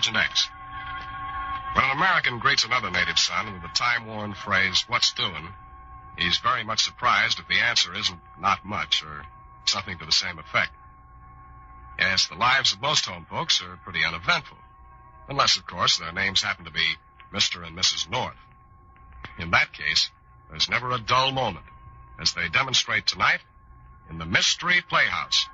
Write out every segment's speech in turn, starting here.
Sergeant X. When an American greets another native son with the time-worn phrase, "What's doing?" he's very much surprised if the answer isn't "not much" or something to the same effect. Yes, the lives of most home folks are pretty uneventful. Unless, of course, their names happen to be Mr. and Mrs. North. In that case, there's never a dull moment, as they demonstrate tonight in the Mystery Playhouse.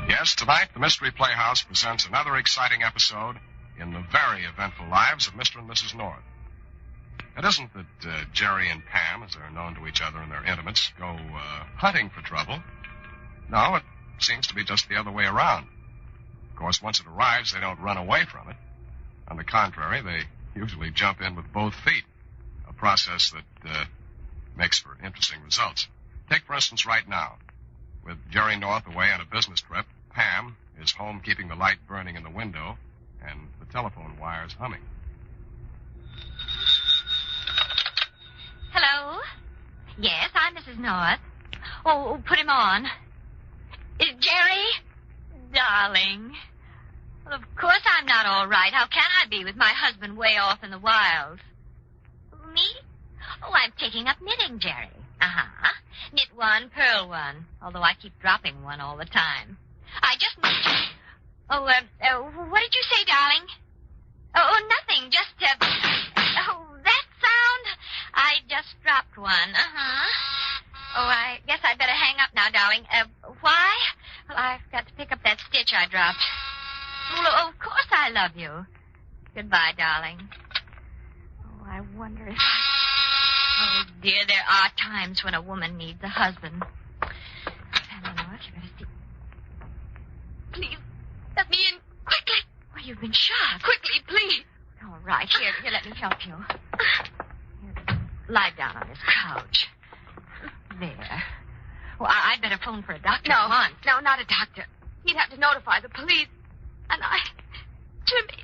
Yes, tonight the Mystery Playhouse presents another exciting episode in the very eventful lives of Mr. and Mrs. North. It isn't that Jerry and Pam, as they're known to each other and their intimates, go hunting for trouble. No, it seems to be just the other way around. Of course, once it arrives, they don't run away from it. On the contrary, they usually jump in with both feet, a process that makes for interesting results. Take, for instance, right now. With Jerry North away on a business trip, Pam is home keeping the light burning in the window and the telephone wires humming. Hello? Yes, I'm Mrs. North. Oh, put him on. Jerry? Darling. Well, of course I'm not all right. How can I be with my husband way off in the wilds? Me? Oh, I'm taking up knitting, Jerry. Uh-huh. Knit one, purl one, although I keep dropping one all the time. I just... Oh, what did you say, darling? Oh, nothing. Just, oh, that sound? I just dropped one. Uh-huh. Oh, I guess I'd better hang up now, darling. Why? Well, I've got to pick up that stitch I dropped. Well, of course I love you. Goodbye, darling. Oh, I wonder if... Oh, dear, there are times when a woman needs a husband. Eleanor, you better see... Please, let me in quickly. Well, you've been shot. Quickly, please. All right, here, let me help you. Here, lie down on this couch. There. Well, I'd better phone for a doctor at once. No, not a doctor. He'd have to notify the police. And Jimmy,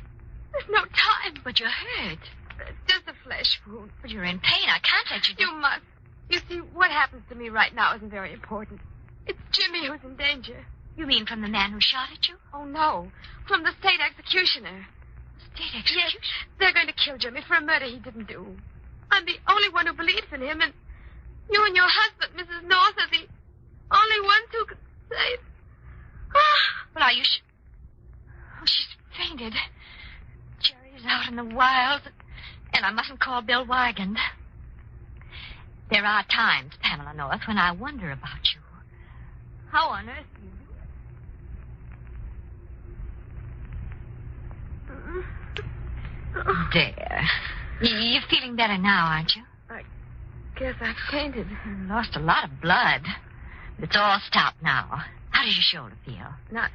there's no time. But you're hurt. It's just a flesh wound. But you're in pain. I can't let you do... You must. You see, what happens to me right now isn't very important. It's Jimmy who's in danger. You mean from the man who shot at you? Oh, no. From the state executioner. State executioner? Yes, they're going to kill Jimmy for a murder he didn't do. I'm the only one who believes in him, and you and your husband, Mrs. North, are the only ones who can save... Well, are you... Oh, she's fainted. Jerry's out in the wilds, and I mustn't call Bill Wygand. There are times, Pamela North, when I wonder about you. How on earth do you do it? There. You're feeling better now, aren't you? I guess I fainted. You lost a lot of blood. But it's all stopped now. How does your shoulder feel? Not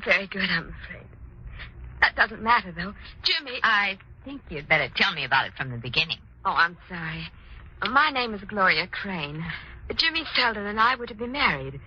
very good, I'm afraid. That doesn't matter, though. Jimmy... I think you'd better tell me about it from the beginning. Oh, I'm sorry. My name is Gloria Crane. Jimmy Selden and I were to be married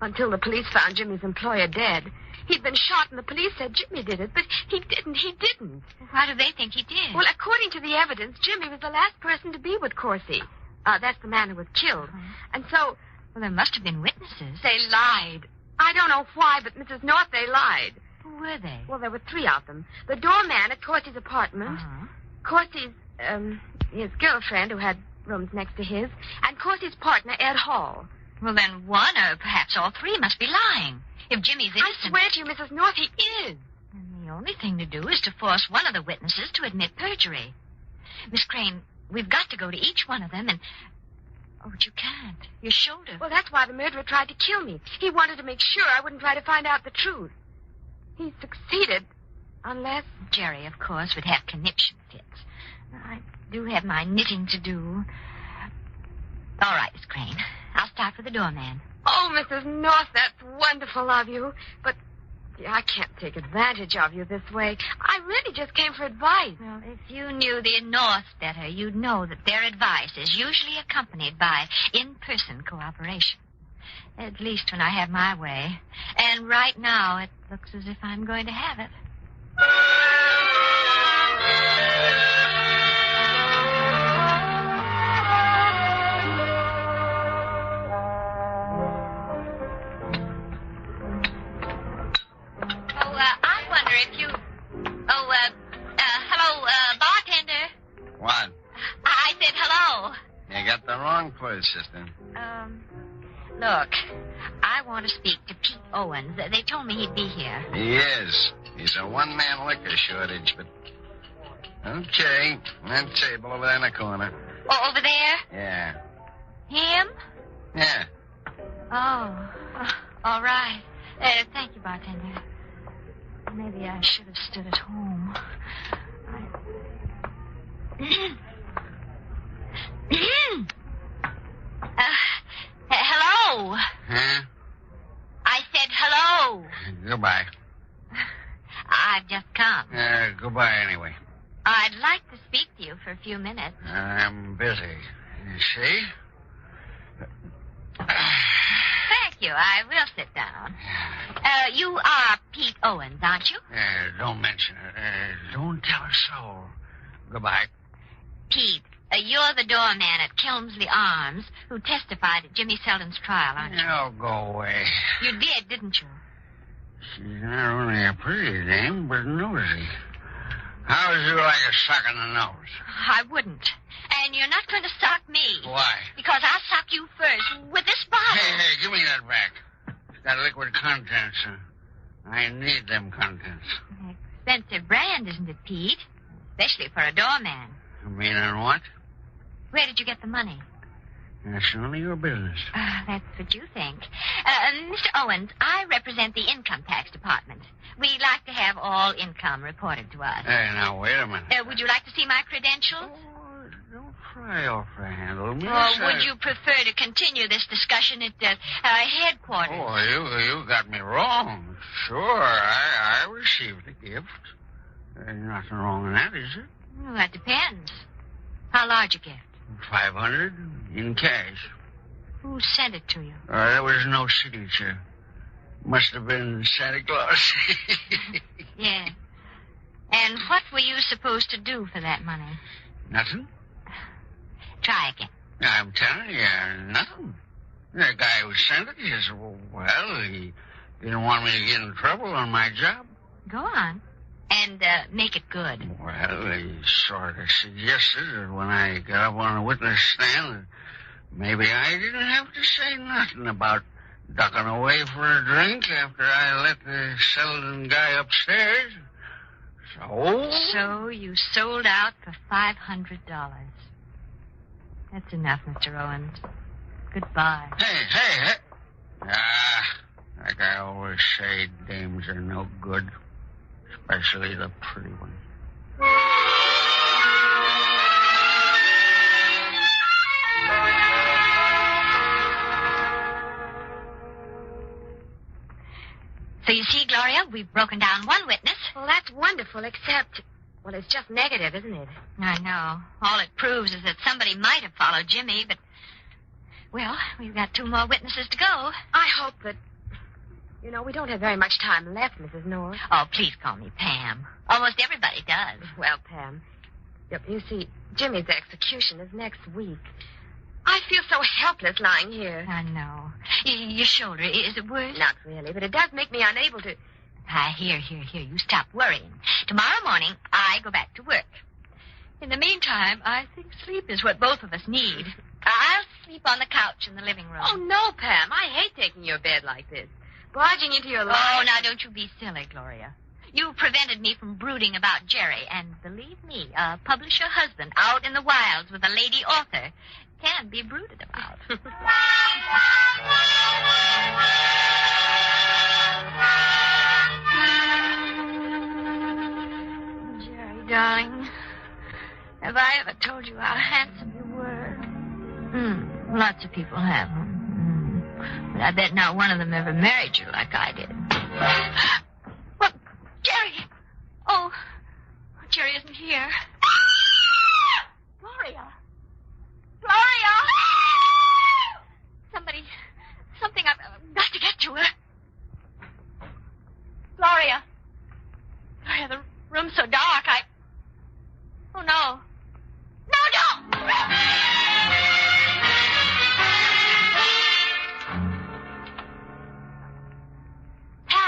until the police found Jimmy's employer dead. He'd been shot, and the police said Jimmy did it, but he didn't. Why do they think he did? Well, according to the evidence, Jimmy was the last person to be with Corsi. That's the man who was killed. And so... Well, there must have been witnesses. They lied. I don't know why, but Mrs. North, they lied. Who were they? Well, there were three of them. The doorman at Corsi's apartment, Corsi's, his girlfriend who had rooms next to his, and Corsi's partner, Ed Hall. Well, then one or perhaps all three must be lying. If Jimmy's innocent... I swear to you, Mrs. North, he is. And the only thing to do is to force one of the witnesses to admit perjury. Miss Crane, we've got to go to each one of them and... Oh, but you can't. Your shoulder. Well, that's why the murderer tried to kill me. He wanted to make sure I wouldn't try to find out the truth. He succeeded, unless... Jerry, of course, would have conniption fits. I do have my knitting to do. All right, Miss Crane. I'll start with the doorman. Oh, Mrs. North, that's wonderful of you. But I can't take advantage of you this way. I really just came for advice. Well, if you knew the Norths better, you'd know that their advice is usually accompanied by in-person cooperation. At least when I have my way. And right now, it looks as if I'm going to have it. I wonder if you... hello, bartender. What? I said hello. You got the wrong place, sister. Look, I want to speak to Pete Owens. They told me he'd be here. He is. He's a one-man liquor shortage, but... Okay, that table over there in the corner. Oh, over there? Yeah. Him? Yeah. Oh, all right. Thank you, bartender. Maybe I should have stood at home. Hello. Huh? I said hello. Goodbye. I've just come. Goodbye anyway. I'd like to speak to you for a few minutes. I'm busy. You see? Thank you. I will sit down. You are Pete Owens, aren't you? Don't mention it. Don't tell a soul. Goodbye. Pete, you're the doorman at Kilmsley Arms who testified at Jimmy Selden's trial, aren't you? Oh, go away. You did, didn't you? She's not only a pretty dame, but nosy. How would you like a sock in the nose? I wouldn't. And you're not going to sock me. Why? Because I'll sock you first with this bottle. Hey, give me that back. It's got liquid contents. I need them contents. Expensive brand, isn't it, Pete? Especially for a doorman. You mean on what? Where did you get the money? That's none of your business. That's what you think. Mr. Owens, I represent the Income Tax Department. We like to have all income reported to us. Hey, now, wait a minute. Would you like to see my credentials? Oh, don't try off the handle, miss. Or would you prefer to continue this discussion at headquarters? Oh, you got me wrong. Sure, I received a gift. There's nothing wrong in that, is it? Well, that depends. How large a gift? 500 in cash. Who sent it to you? There was no signature. Must have been Santa Claus. Yeah. And what were you supposed to do for that money? Nothing. Try again. I'm telling you, nothing. The guy who sent it, he said, well, he didn't want me to get in trouble on my job. Go on. And make it good. Well, he sort of suggested that when I got up on the witness stand, that maybe I didn't have to say nothing about ducking away for a drink after I let the Selden guy upstairs. So you sold out for $500. That's enough, Mr. Owens. Goodbye. Hey. Like I always say, dames are no good. Especially the pretty one. So you see, Gloria, we've broken down one witness. Well, that's wonderful, except... Well, it's just negative, isn't it? I know. All it proves is that somebody might have followed Jimmy, but... Well, we've got 2 more witnesses to go. I hope that... You know, we don't have very much time left, Mrs. North. Oh, please call me Pam. Almost everybody does. Well, Pam, you see, Jimmy's execution is next week. I feel so helpless lying here. I know. Your shoulder, is it worse? Not really, but it does make me unable to... Here. You stop worrying. Tomorrow morning, I go back to work. In the meantime, I think sleep is what both of us need. I'll sleep on the couch in the living room. Oh, no, Pam. I hate taking your bed like this. Barging into your life. Oh, now don't you be silly, Gloria. You prevented me from brooding about Jerry, and believe me, a publisher husband out in the wilds with a lady author can be brooded about. Jerry, darling, have I ever told you how handsome you were? Lots of people have. But I bet not one of them ever married you like I did. Well, Jerry! Oh, Jerry isn't here. Gloria!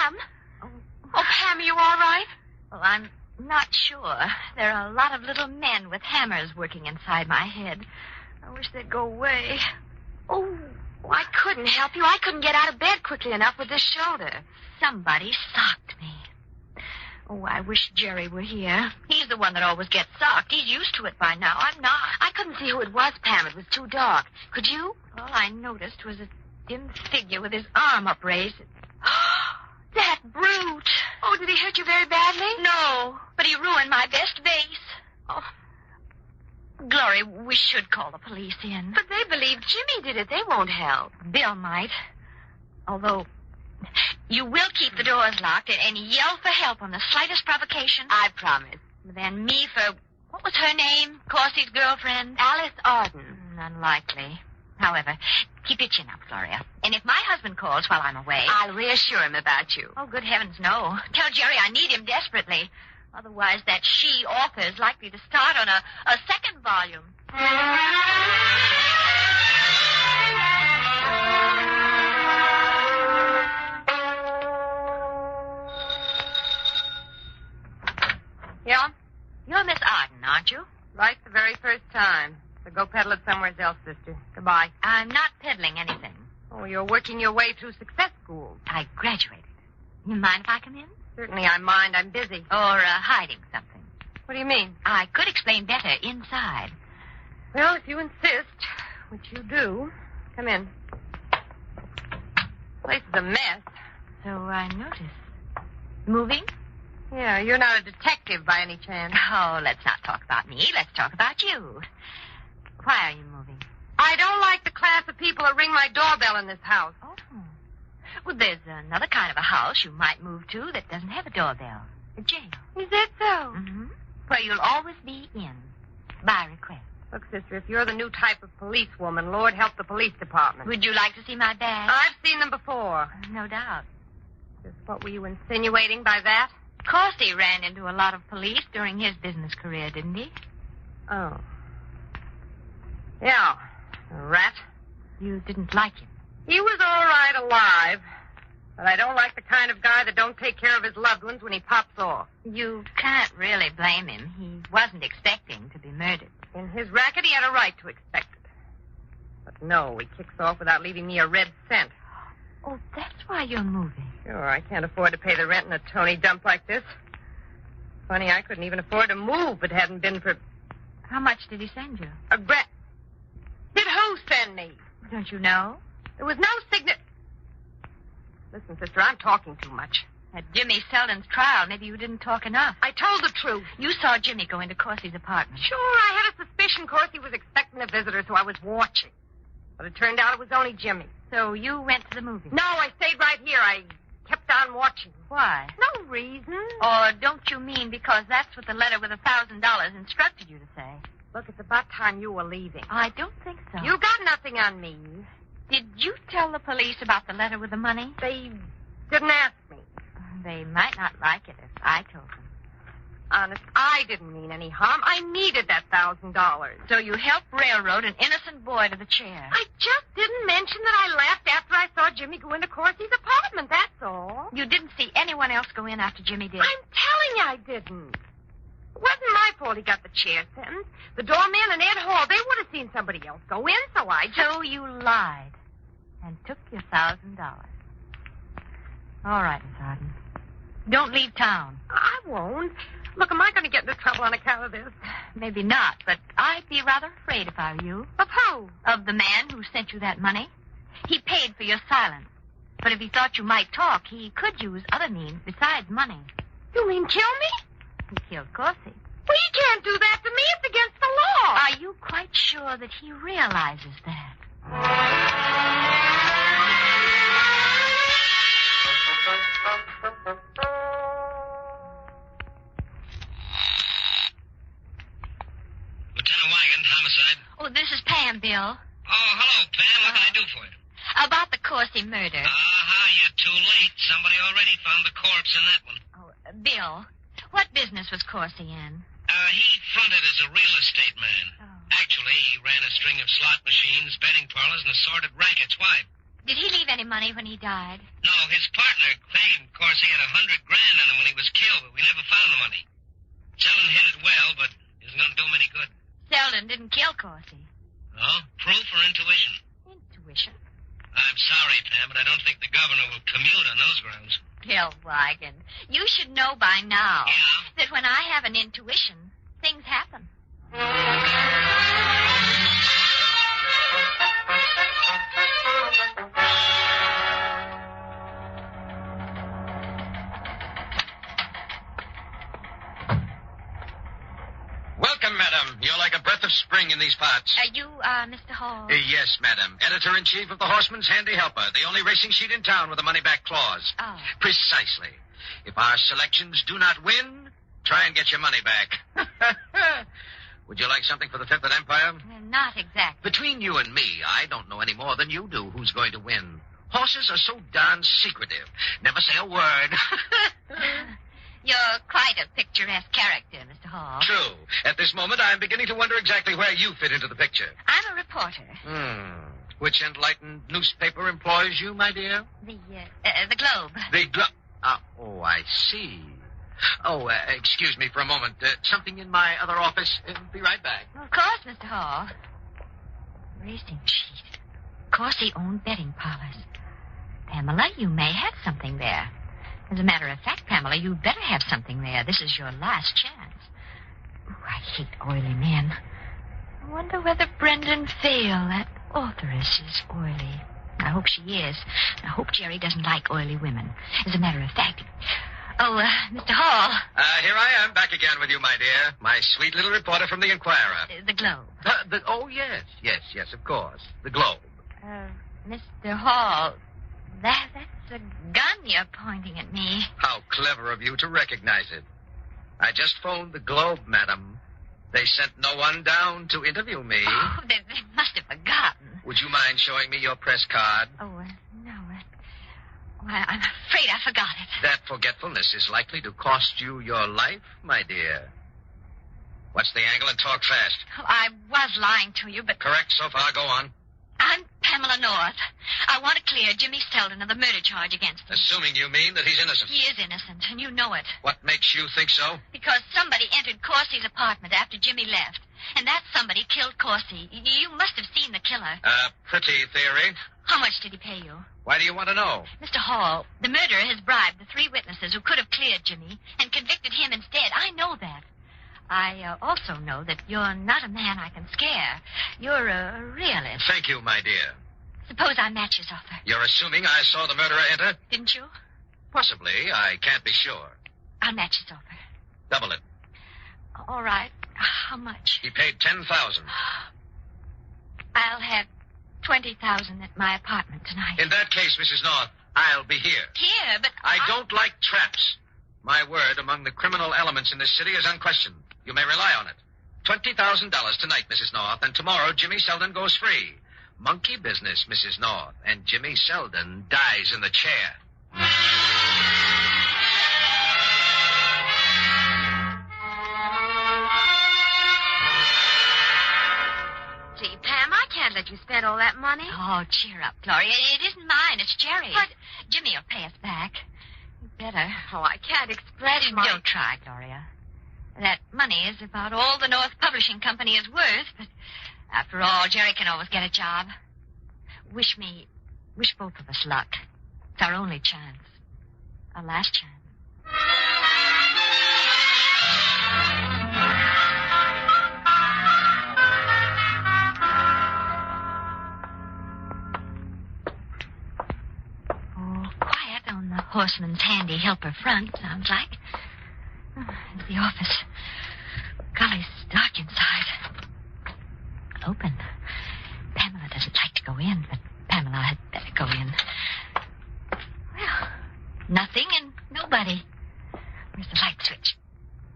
Pam. Oh, Pam, are you all right? Well, I'm not sure. There are a lot of little men with hammers working inside my head. I wish they'd go away. Oh, I couldn't help you. I couldn't get out of bed quickly enough with this shoulder. Somebody socked me. Oh, I wish Jerry were here. He's the one that always gets socked. He's used to it by now. I'm not. I couldn't see who it was, Pam. It was too dark. Could you? All I noticed was a dim figure with his arm upraised. That brute. Oh, did he hurt you very badly? No, but he ruined my best vase. Oh, Glory, we should call the police in. But they believe Jimmy did it. They won't help. Bill might. Although, you will keep the doors locked and yell for help on the slightest provocation. I promise. Then me for, what was her name? Corsy's girlfriend? Alice Arden. Unlikely. However, keep your chin up, Gloria. And if my husband calls while I'm away... I'll reassure him about you. Oh, good heavens, no. Tell Jerry I need him desperately. Otherwise, that she author is likely to start on a second volume. Yeah? You're Miss Arden, aren't you? Right the very first time. So go peddle it somewhere else, sister. Goodbye. I'm not peddling anything. Oh, you're working your way through success schools. I graduated. You mind if I come in? Certainly I mind. I'm busy. Or hiding something. What do you mean? I could explain better inside. Well, if you insist, which you do, come in. Place is a mess. So I noticed. Moving? Yeah, you're not a detective by any chance. Oh, let's not talk about me. Let's talk about you. Why are you moving? I don't like the class of people who ring my doorbell in this house. Oh. Well, there's another kind of a house you might move to that doesn't have a doorbell. A jail. Is that so? Mm-hmm. Where you'll always be in. By request. Look, sister, if you're the new type of policewoman, Lord help the police department. Would you like to see my bag? I've seen them before. No doubt. Just what were you insinuating by that? Corsey ran into a lot of police during his business career, didn't he? Oh. Yeah. A rat. You didn't like him. He was all right alive. But I don't like the kind of guy that don't take care of his loved ones when he pops off. You can't really blame him. He wasn't expecting to be murdered. In his racket, he had a right to expect it. But no, he kicks off without leaving me a red cent. Oh, that's why you're moving. Sure, I can't afford to pay the rent in a Tony dump like this. Funny, I couldn't even afford to move if it hadn't been for... How much did he send you? a gra... Did who send me? Don't you know? There was no signet... Listen, sister, I'm talking too much. At Jimmy Selden's trial, maybe you didn't talk enough. I told the truth. You saw Jimmy go into Corsey's apartment. Sure, I had a suspicion Corsey was expecting a visitor, so I was watching. But it turned out it was only Jimmy. So you went to the movie? No, I stayed right here. I kept on watching. Why? No reason. Or don't you mean because that's what the letter with $1,000 instructed you to say? Look, it's about time you were leaving. I don't think so. You got nothing on me. Did you tell the police about the letter with the money? They didn't ask me. They might not like it if I told them. Honest, I didn't mean any harm. I needed that $1,000. So you helped railroad an innocent boy to the chair. I just didn't mention that I left after I saw Jimmy go into Corsey's apartment, that's all. You didn't see anyone else go in after Jimmy did? I'm telling you I didn't. It wasn't my fault he got the chair sentence. The doorman and Ed Hall, they would have seen somebody else go in, so I just... So you lied and took your $1,000. All right, Miss Arden. Don't leave town. I won't. Look, am I going to get into trouble on account of this? Maybe not, but I'd be rather afraid if I were you. Of who? Of the man who sent you that money. He paid for your silence. But if he thought you might talk, he could use other means besides money. You mean kill me? He killed Corsey. Well, he can't do that to me. It's against the law. Are you quite sure that he realizes that? Lieutenant Wagon, homicide. Oh, this is Pam, Bill. Oh, hello, Pam. What can I do for you? About the Corsey murder. You're too late. Somebody already found the corpse in that one. Oh, Bill, what business was Corsey in? He fronted as a real estate man. Oh. Actually, he ran a string of slot machines, betting parlors, and assorted rackets. Why? Did he leave any money when he died? No, his partner claimed Corsey Corsi had $100,000 on him when he was killed, but we never found the money. Selden hit it well, but isn't going to do him any good. Selden didn't kill Corsi. Oh? Proof or intuition? Intuition? I'm sorry, Pam, but I don't think the governor will commute on those grounds. Bill Wigan, you should know by now Yeah? that when I have an intuition, things happen. Welcome, madam. You're like a breath of spring in these parts. You, Mr. Hall? Yes, madam. Editor-in-chief of the Horseman's Handy Helper, the only racing sheet in town with a money-back clause. Oh. Precisely. If our selections do not win, try and get your money back. Would you like something for the Fifth Empire? Not exactly. Between you and me, I don't know any more than you do who's going to win. Horses are so darn secretive. Never say a word. You're quite a picturesque character, Mr. Hall. True. At this moment, I'm beginning to wonder exactly where you fit into the picture. I'm a reporter. Which enlightened newspaper employs you, my dear? The Globe. The Globe. Oh, I see. Oh, excuse me for a moment. Something in my other office. Be right back. Of course, Mr. Hall. Racing sheet. Corsi-owned betting parlors. Pamela, you may have something there. As a matter of fact, Pamela, you'd better have something there. This is your last chance. Ooh, I hate oily men. I wonder whether Brendan Vale, that authoress, is oily. I hope she is. I hope Jerry doesn't like oily women. As a matter of fact... Oh, Mr. Hall. Here I am, back again with you, my dear. My sweet little reporter from the Inquirer. The Globe. Oh, yes, of course. The Globe. Mr. Hall, that's a gun you're pointing at me. How clever of you to recognize it. I just phoned the Globe, madam. They sent no one down to interview me. Oh, they must have forgotten. Would you mind showing me your press card? Oh, no. Well, I'm afraid I forgot it. That forgetfulness is likely to cost you your life, my dear. What's the angle, and talk fast? Oh, I was lying to you, but... Correct so far. Go on. I'm Pamela North. I want to clear Jimmy Selden of the murder charge against him. Assuming you mean that he's innocent. He is innocent, and you know it. What makes you think so? Because somebody entered Corsi's apartment after Jimmy left. And that somebody killed Corsi. You must have seen the killer. Pretty theory. How much did he pay you? Why do you want to know? Mr. Hall, the murderer has bribed the 3 witnesses who could have cleared Jimmy and convicted him instead. I know that. I also know that you're not a man I can scare. You're a realist. Thank you, my dear. Suppose I match his offer. You're assuming I saw the murderer enter? Didn't you? Possibly. I can't be sure. I'll match his offer. Double it. All right. How much? He paid $10,000. I'll have $20,000 at my apartment tonight. In that case, Mrs. North, I'll be here. Here, but... I don't like traps. My word among the criminal elements in this city is unquestioned. You may rely on it. $20,000 tonight, Mrs. North, and tomorrow Jimmy Selden goes free. Monkey business, Mrs. North, and Jimmy Selden dies in the chair. Gee, Pam, I can't let you spend all that money. Oh, cheer up, Gloria. It isn't mine. It's Jerry's. But... Jimmy will pay us back. You better. Oh, I can't express my... Don't try, Gloria. That money is about all the North Publishing Company is worth, but after all, Jerry can always get a job. Wish both of us luck. It's our only chance. Our last chance. Oh, quiet on the Horseman's Handy Helper front, sounds like. It's the office. Golly, it's dark inside. Open. Pamela doesn't like to go in, but Pamela had better go in. Well, nothing and nobody. Where's the light switch?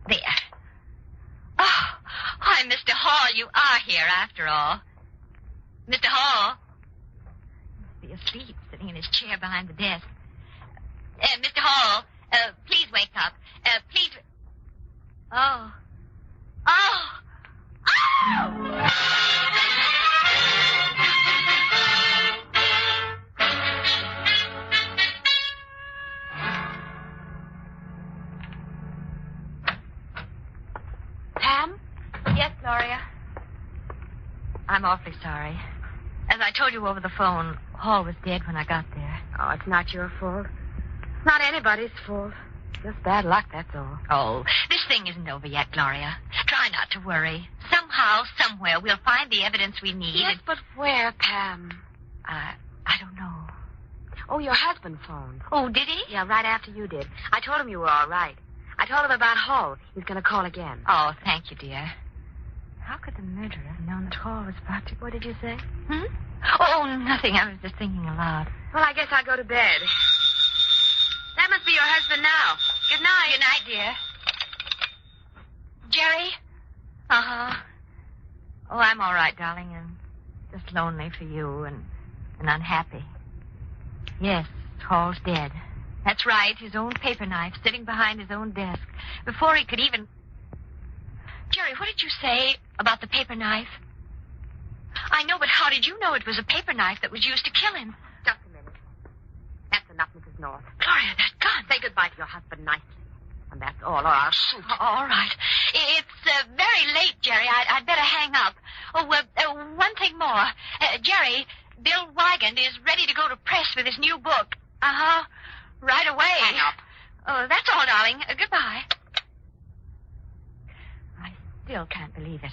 There. Oh, why, Mr. Hall, you are here after all. Mr. Hall? He must be asleep, sitting in his chair behind the desk. Mr. Hall, please wake up. Please... Oh. Oh! Oh! Yes, Gloria. I'm awfully sorry. As I told you over the phone, Hall was dead when I got there. Oh, it's not your fault. It's not anybody's fault. Just bad luck, that's all. Oh, this thing isn't over yet, Gloria. Try not to worry. Somehow, somewhere, we'll find the evidence we need. Yes, but where, Pam? I don't know. Oh, your husband phoned. Oh, did he? Yeah, right after you did. I told him you were all right. I told him about Hall. He's going to call again. Oh, thank you, dear. How could the murderer have known that Hall was about to... What did you say? Oh, nothing. I was just thinking aloud. Well, I guess I'll go to bed. That must be your husband now. Good night. Good night, dear. Jerry? Uh-huh. Oh, I'm all right, darling, and just lonely for you and unhappy. Yes, Hall's dead. That's right, his own paper knife sitting behind his own desk. Before he could even... Jerry, what did you say about the paper knife? I know, but how did you know it was a paper knife that was used to kill him? Just a minute. That's enough, Mrs. North. Gloria, that gun. Say goodbye to your husband nicely. And that's all, or I'll shoot. All right. It's very late, Jerry. I'd better hang up. Oh, one thing more. Jerry, Bill Wygand is ready to go to press with his new book. Uh-huh. Right away. Hang up. Oh, that's all, darling. Goodbye. I still can't believe it.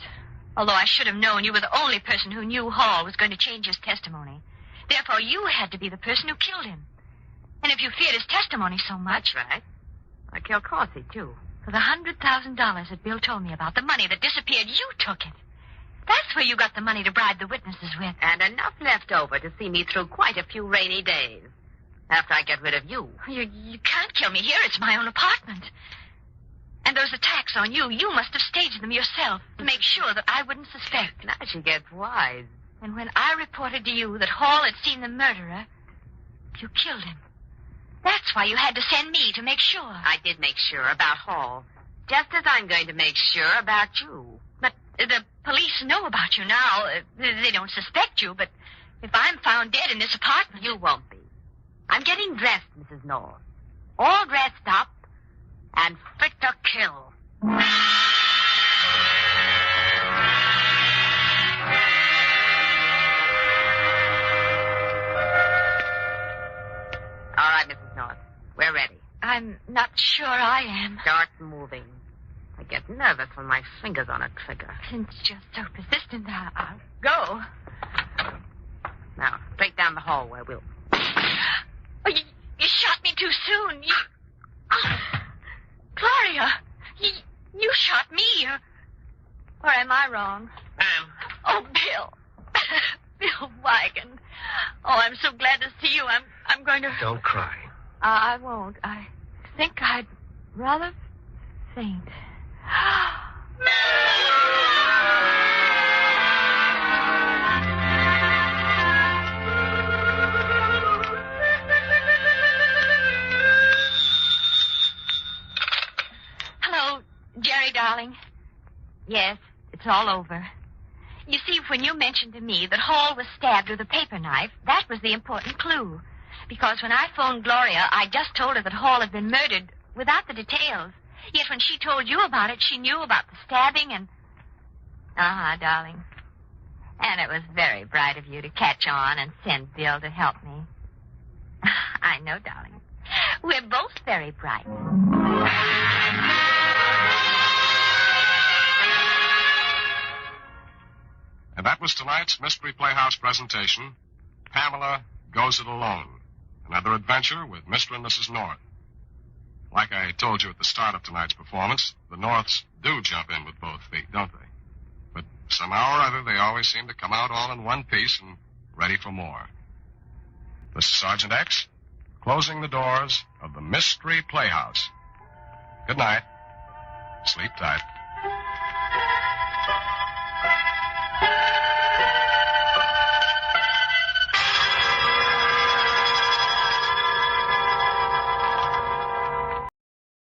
Although I should have known you were the only person who knew Hall was going to change his testimony. Therefore, you had to be the person who killed him. And if you feared his testimony so much... That's right. I killed Corsi, too. For the $100,000 that Bill told me about, the money that disappeared, you took it. That's where you got the money to bribe the witnesses with. And enough left over to see me through quite a few rainy days. After I get rid of you. You can't kill me here. It's my own apartment. And those attacks on you, you must have staged them yourself to make sure that I wouldn't suspect. Now she gets wise. And when I reported to you that Hall had seen the murderer, you killed him. That's why you had to send me to make sure. I did make sure about Hall. Just as I'm going to make sure about you. But the police know about you now. They don't suspect you, but if I'm found dead in this apartment... You won't be. I'm getting dressed, Mrs. North. All dressed up and fit to kill. All right, Mrs. North. We're ready. I'm not sure I am. Start moving. I get nervous when my finger's on a trigger. Since you're so persistent, I'll go. Now, straight down the hallway, we'll... Oh, you shot me too soon. Gloria, you shot me. Or am I wrong? Oh, Bill. Bill Wygand. Oh, I'm so glad to see you. I'm going to... Don't cry. I won't. I think I'd rather faint. Hello, Jerry, darling. Yes, it's all over. You see, when you mentioned to me that Hall was stabbed with a paper knife, that was the important clue. Because when I phoned Gloria, I just told her that Hall had been murdered without the details. Yet when she told you about it, she knew about the stabbing and... Uh-huh, darling. And it was very bright of you to catch on and send Bill to help me. I know, darling. We're both very bright. And that was tonight's Mystery Playhouse presentation, Pamela Goes It Alone. Another adventure with Mr. and Mrs. North. Like I told you at the start of tonight's performance, the Norths do jump in with both feet, don't they? But somehow or other, they always seem to come out all in one piece and ready for more. This is Sergeant X, closing the doors of the Mystery Playhouse. Good night. Sleep tight.